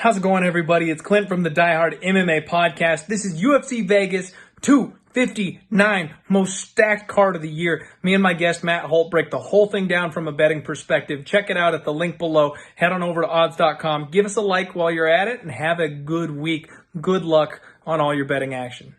How's it going, everybody? It's Clint from the Die Hard MMA podcast. This is UFC Vegas 259, most stacked card of the year. Me and my guest, Matt Holt, break the whole thing down from a betting perspective. Check it out at the link below. Head on over to odds.com. Give us a like while you're at it, and have a good week. Good luck on all your betting action.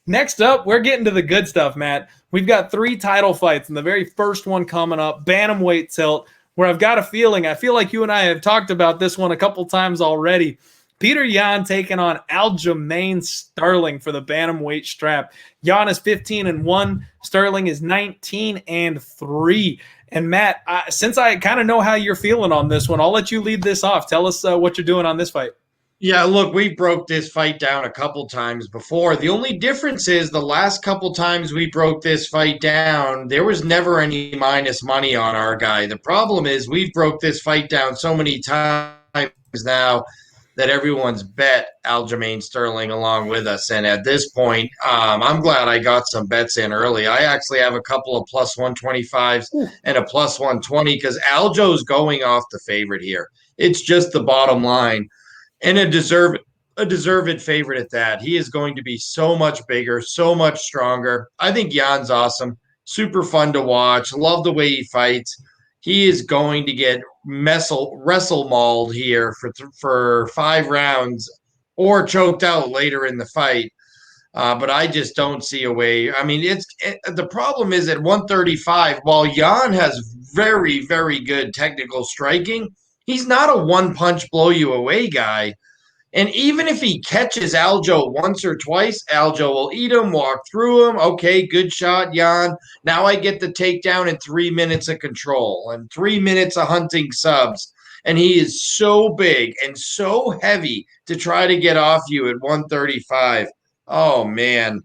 Next up, we're getting to the good stuff, Matt. We've got 3 title fights, and the very first one coming up, bantamweight tilt, where I've got a feeling, I feel like you and I have talked about this one a couple times already. Petr Yan taking on Aljamain Sterling for the bantamweight strap. Yan is 15-1. Sterling is 19-3. And Matt, since I kind of know how you're feeling on this one, I'll let you lead this off. Tell us what you're doing on this fight. Yeah, look, we broke this fight down a couple times before. The only difference is the last couple times we broke this fight down, there was never any minus money on our guy. The problem is we've broke this fight down so many times now that everyone's bet Aljamain Sterling along with us. And at this point, I'm glad I got some bets in early. I actually have a couple of plus 125s and a plus 120 because Aljo's going off the favorite here. It's just the bottom line. And a deserved favorite at that. He is going to be so much bigger, so much stronger. I think Jan's awesome. Super fun to watch. Love the way he fights. He is going to get wrestle mauled here for 5 rounds or choked out later in the fight. But I just don't see a way. I mean, the problem is at 135, while Jan has very, very good technical striking, he's not a one-punch blow-you-away guy. And even if he catches Aljo once or twice, Aljo will eat him, walk through him. Okay, good shot, Jan. Now I get the takedown in 3 minutes of control and 3 minutes of hunting subs. And he is so big and so heavy to try to get off you at 135. Oh, man.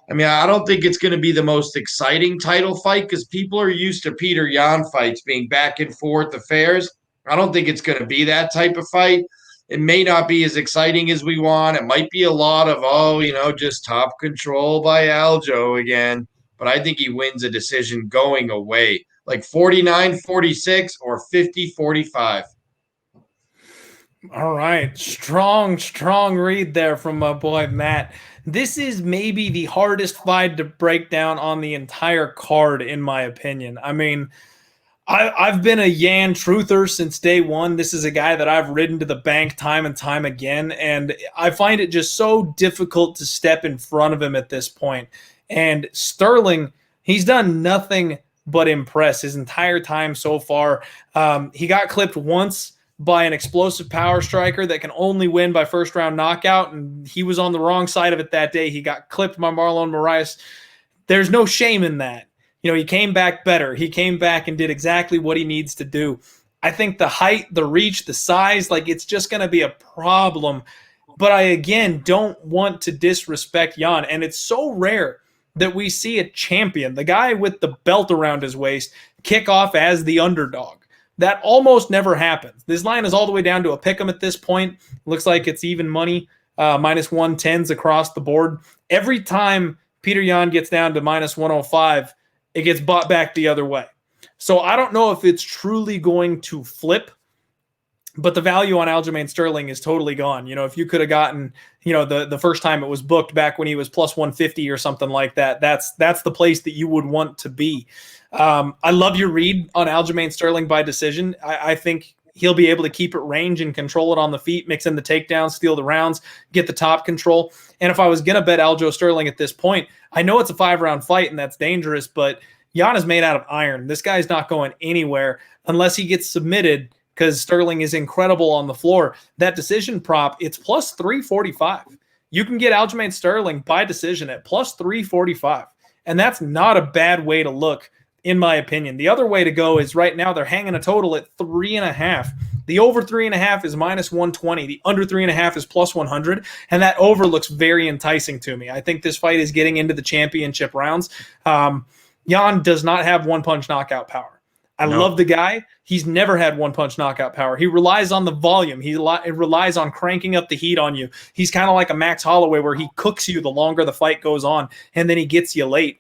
I mean, I don't think it's going to be the most exciting title fight because people are used to Petr Yan fights being back and forth affairs. I don't think it's going to be that type of fight. It may not be as exciting as we want. It might be a lot of, just top control by Aljo again. But I think he wins a decision going away, like 49-46 or 50-45. All right. Strong read there from my boy, Matt. This is maybe the hardest fight to break down on the entire card, in my opinion. I mean, I've been a Yan truther since day one. This is a guy that I've ridden to the bank time and time again, and I find it just so difficult to step in front of him at this point. And Sterling, he's done nothing but impress his entire time so far. He got clipped once by an explosive power striker that can only win by first-round knockout, and he was on the wrong side of it that day. He got clipped by Marlon Moraes. There's no shame in that. He came back better. He came back and did exactly what he needs to do. I think the height, the reach, the size, it's just going to be a problem. But I, again, don't want to disrespect Yan. And it's so rare that we see a champion, the guy with the belt around his waist, kick off as the underdog. That almost never happens. This line is all the way down to a pick'em at this point. Looks like it's even money, minus 110s across the board. Every time Petr Yan gets down to minus 105, it gets bought back the other way. So I don't know if it's truly going to flip, but the value on Aljamain Sterling is totally gone. If you could have gotten, the first time it was booked back when he was plus 150 or something like that, that's the place that you would want to be. I love your read on Aljamain Sterling by decision. I think he'll be able to keep it range and control it on the feet, mix in the takedowns, steal the rounds, get the top control. And if I was going to bet Aljo Sterling at this point, I know it's a 5-round fight and that's dangerous, but Yan is made out of iron. This guy's not going anywhere unless he gets submitted because Sterling is incredible on the floor. That decision prop, it's plus 345. You can get Aljamain Sterling by decision at plus 345. And that's not a bad way to look, in my opinion. The other way to go is right now they're hanging a total at 3.5. The over 3.5 is minus 120. The under 3.5 is plus 100. And that over looks very enticing to me. I think this fight is getting into the championship rounds. Yan does not have one-punch knockout power. I love the guy. He's never had one-punch knockout power. He relies on the volume. He relies on cranking up the heat on you. He's kind of like a Max Holloway where he cooks you the longer the fight goes on, and then he gets you late.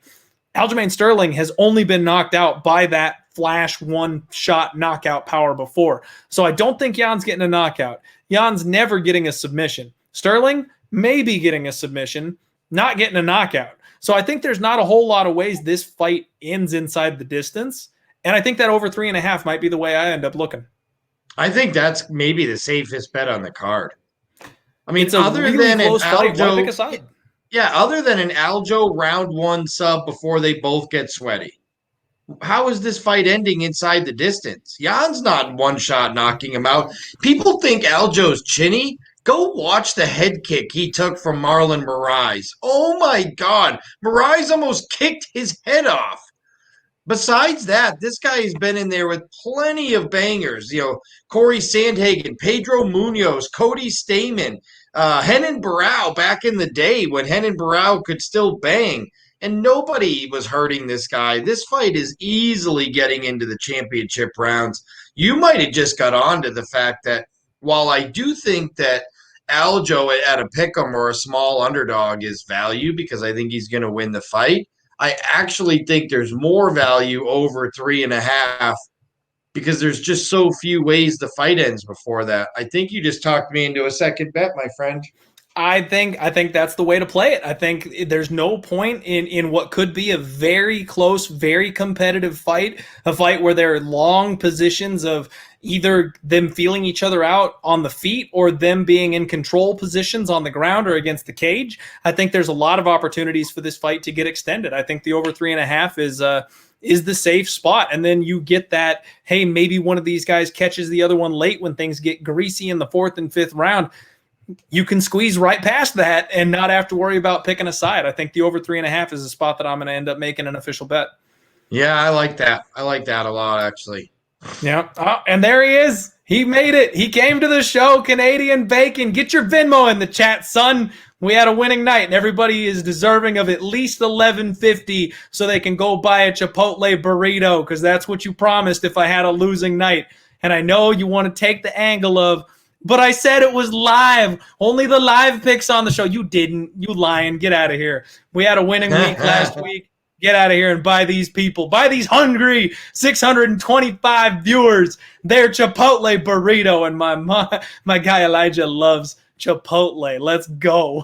Aljamain Sterling has only been knocked out by that flash one-shot knockout power before. So I don't think Jan's getting a knockout. Jan's never getting a submission. Sterling, maybe getting a submission, not getting a knockout. So I think there's not a whole lot of ways this fight ends inside the distance. And I think that over 3.5 might be the way I end up looking. I think that's maybe the safest bet on the card. I mean, it's a other really than close an fight. Why Aljo, pick a side? yeah, other than an Aljo round 1 sub before they both get sweaty. How is this fight ending inside the distance? Jan's not one shot knocking him out. People think Aljo's chinny. Go watch the head kick he took from Marlon Moraes. Oh my God. Moraes almost kicked his head off. Besides that, this guy has been in there with plenty of bangers. Corey Sandhagen, Pedro Munoz, Cody Stamen, Renan Barão back in the day when Renan Barão could still bang. And nobody was hurting this guy. This fight is easily getting into the championship rounds. You might have just got on to the fact that while I do think that Aljo at a pick'em or a small underdog is value because I think he's going to win the fight, I actually think there's more value over 3.5 because there's just so few ways the fight ends before that. I think you just talked me into a second bet, my friend. I think that's the way to play it. I think there's no point in what could be a very close, very competitive fight, a fight where there are long positions of either them feeling each other out on the feet or them being in control positions on the ground or against the cage. I think there's a lot of opportunities for this fight to get extended. I think the over 3.5 is the safe spot. And then you get that, hey, maybe one of these guys catches the other one late when things get greasy in the 4th and 5th round. You can squeeze right past that and not have to worry about picking a side. I think the over 3.5 is a spot that I'm going to end up making an official bet. Yeah, I like that. I like that a lot, actually. Yeah. Oh, and there he is. He made it. He came to the show. Canadian Bacon. Get your Venmo in the chat, son. We had a winning night, and everybody is deserving of at least $11.50 so they can go buy a Chipotle burrito because that's what you promised if I had a losing night. And I know you want to take the angle of, but I said it was live. Only the live picks on the show. You didn't. You lying. Get out of here. We had a winning week last week. Get out of here and buy these people. Buy these hungry 625 viewers their Chipotle burrito. And my guy Elijah loves Chipotle. Let's go.